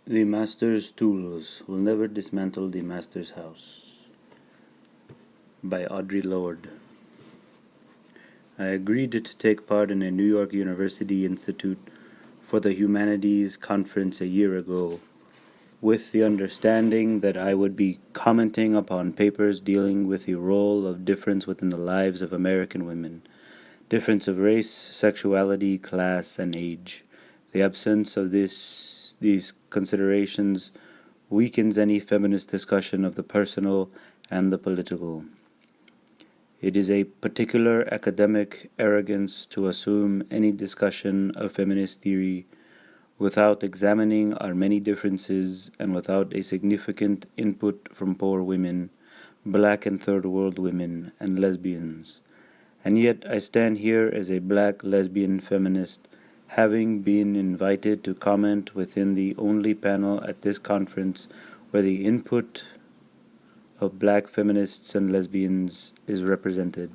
The Master's Tools Will Never Dismantle the Master's House by Audre Lorde. I agreed to take part in a New York University Institute for the Humanities conference a year ago, with the understanding that I would be commenting upon papers dealing with the role of difference within the lives of American women, difference of race, sexuality, class, and age. The absence of these considerations weakens any feminist discussion of the personal and the political. It is a particular academic arrogance to assume any discussion of feminist theory without examining our many differences and without a significant input from poor women, black and third world women, and lesbians. And yet I stand here as a black lesbian feminist, having been invited to comment within the only panel at this conference where the input of black feminists and lesbians is represented.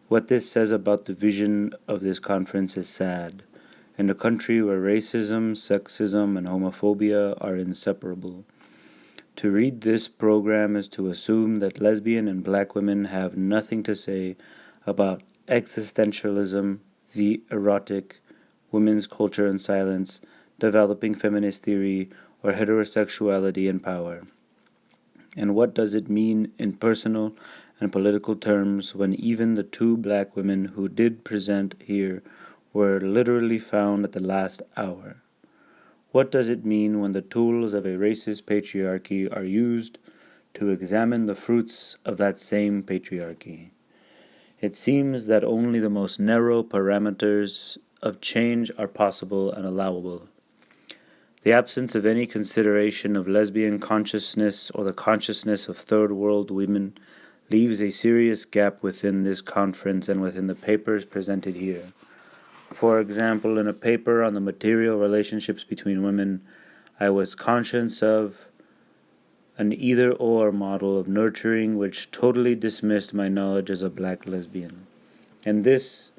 What this says about the vision of this conference is sad. In a country where racism, sexism, and homophobia are inseparable, to read this program is to assume that lesbian and black women have nothing to say about existentialism, the erotic, women's culture and silence, developing feminist theory, or heterosexuality and power. And what does it mean in personal and political terms when even the two black women who did present here were literally found at the last hour? What does it mean when the tools of a racist patriarchy are used to examine the fruits of that same patriarchy? It seems that only the most narrow parameters of change are possible and allowable. The absence of any consideration of lesbian consciousness or the consciousness of third world women leaves a serious gap within this conference and within the papers presented here. For example, in a paper on the material relationships between women, I was conscious of an either-or model of nurturing which totally dismissed my knowledge as a black lesbian. In this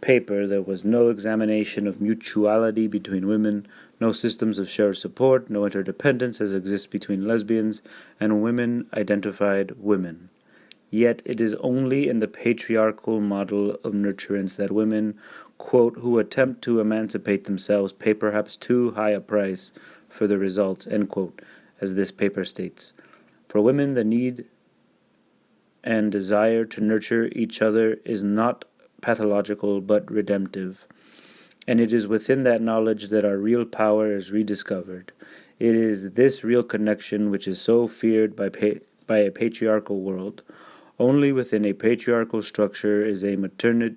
paper, there was no examination of mutuality between women, no systems of shared support, no interdependence as exists between lesbians and women-identified women. Yet it is only in the patriarchal model of nurturance that women, quote, who attempt to emancipate themselves pay perhaps too high a price for the results, end quote, as this paper states. For women, the need and desire to nurture each other is not pathological but redemptive, and it is within that knowledge that our real power is rediscovered. It is this real connection which is so feared by a patriarchal world. Only within a patriarchal structure is maternity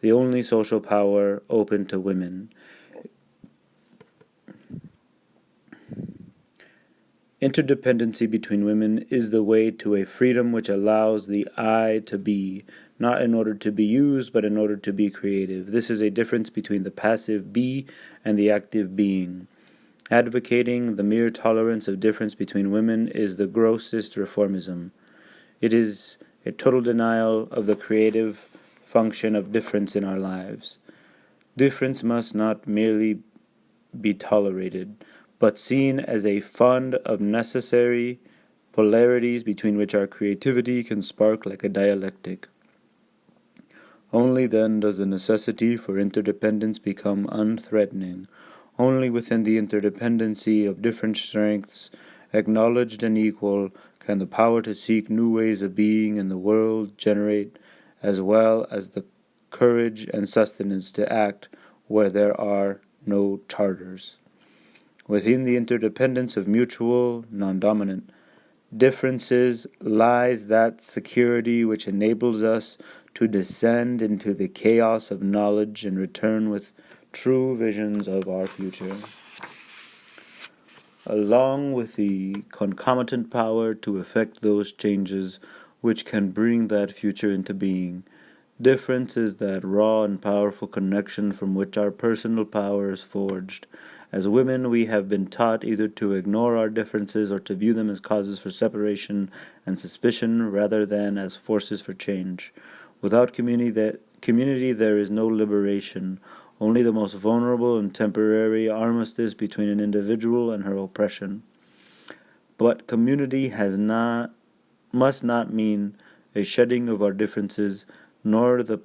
the only social power open to women. Interdependency between women is the way to a freedom which allows the I to be, not in order to be used, but in order to be creative. This is a difference between the passive be and the active being. Advocating the mere tolerance of difference between women is the grossest reformism. It is a total denial of the creative function of difference in our lives. Difference must not merely be tolerated, but seen as a fund of necessary polarities between which our creativity can spark like a dialectic. Only then does the necessity for interdependence become unthreatening. Only within the interdependency of different strengths, acknowledged and equal, can the power to seek new ways of being in the world generate, as well as the courage and sustenance to act where there are no charters. Within the interdependence of mutual, non-dominant differences lies that security which enables us to descend into the chaos of knowledge and return with true visions of our future, along with the concomitant power to effect those changes which can bring that future into being. Difference is that raw and powerful connection from which our personal power is forged. As women, we have been taught either to ignore our differences or to view them as causes for separation and suspicion rather than as forces for change. Without community, there is no liberation. only the most vulnerable and temporary armistice between an individual and her oppression. But community must not mean a shedding of our differences, nor the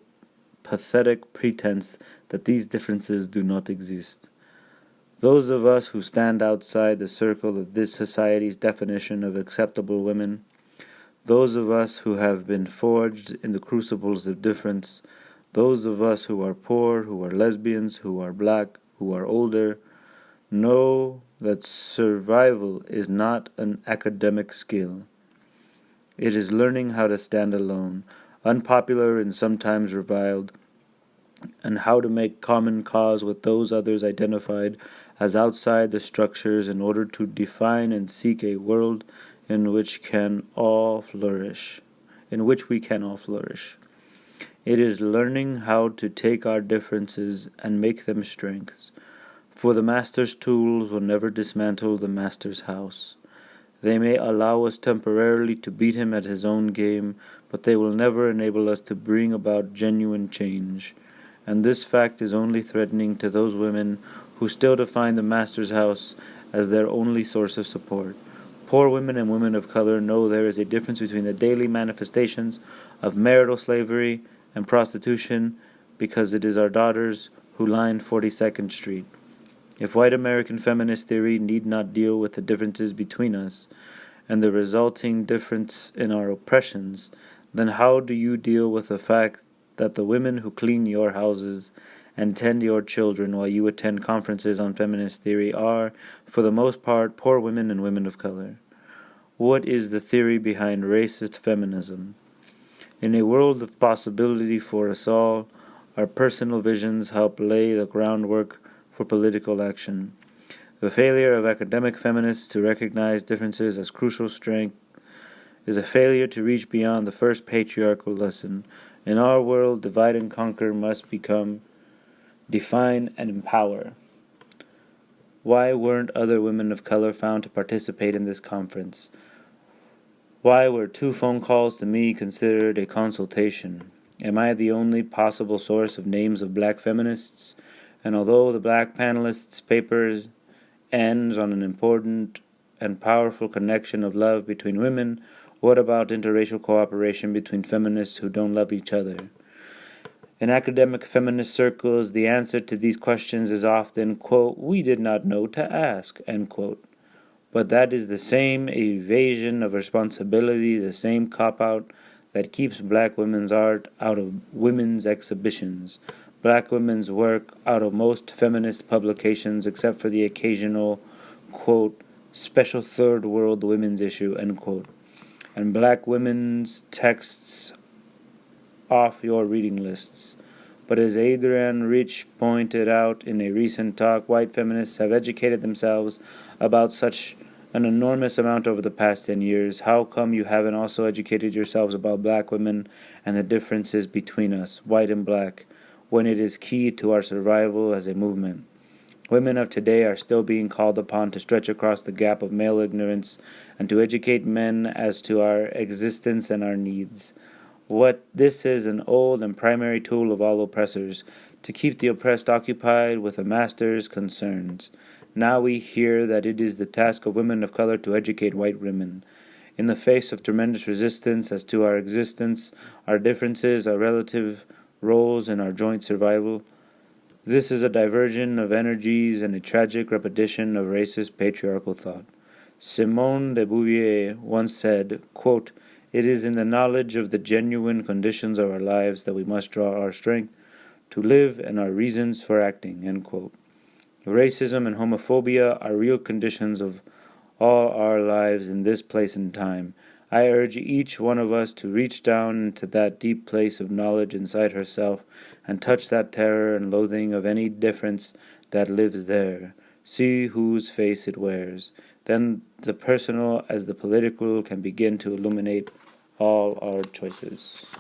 pathetic pretense that these differences do not exist. Those of us who stand outside the circle of this society's definition of acceptable women, those of us who have been forged in the crucibles of difference, those of us who are poor, who are lesbians, who are black, who are older, know that survival is not an academic skill. It is learning how to stand alone, unpopular and sometimes reviled, and how to make common cause with those others identified as outside the structures in order to define and seek a world in which we can all flourish. It is learning how to take our differences and make them strengths, for the master's tools will never dismantle the master's house. They may allow us temporarily to beat him at his own game, but they will never enable us to bring about genuine change. And this fact is only threatening to those women who still define the master's house as their only source of support. Poor women and women of color know there is a difference between the daily manifestations of marital slavery and prostitution, because it is our daughters who line 42nd Street. If white American feminist theory need not deal with the differences between us and the resulting difference in our oppressions, then how do you deal with the fact that the women who clean your houses and tend your children while you attend conferences on feminist theory are, for the most part, poor women and women of color? What is the theory behind racist feminism? In a world of possibility for us all, our personal visions help lay the groundwork for political action. The failure of academic feminists to recognize differences as crucial strength is a failure to reach beyond the first patriarchal lesson. In our world, divide and conquer must become define and empower. Why weren't other women of color found to participate in this conference? Why were 2 phone calls to me considered a consultation? Am I the only possible source of names of black feminists? And although the black panelists' paper ends on an important and powerful connection of love between women, what about interracial cooperation between feminists who don't love each other? In academic feminist circles, the answer to these questions is often, quote, "we did not know to ask," end quote. But that is the same evasion of responsibility, the same cop-out that keeps black women's art out of women's exhibitions, black women's work out of most feminist publications except for the occasional, quote, "special third world women's issue," end quote, and black women's texts off your reading lists. But as Adrienne Rich pointed out in a recent talk, white feminists have educated themselves about such an enormous amount over the past 10 years. How come you haven't also educated yourselves about black women and the differences between us, white and black, when it is key to our survival as a movement? Women of today are still being called upon to stretch across the gap of male ignorance and to educate men as to our existence and our needs. This is an old and primary tool of all oppressors, to keep the oppressed occupied with the master's concerns. Now we hear that it is the task of women of color to educate white women. In the face of tremendous resistance as to our existence, our differences, our relative roles, and our joint survival, this is a diversion of energies and a tragic repetition of racist patriarchal thought. Simone de Beauvoir once said, quote, "It is in the knowledge of the genuine conditions of our lives that we must draw our strength to live and our reasons for acting," end quote. Racism and homophobia are real conditions of all our lives in this place and time. I urge each one of us to reach down into that deep place of knowledge inside herself and touch that terror and loathing of any difference that lives there. See whose face it wears. Then the personal as the political can begin to illuminate all our choices.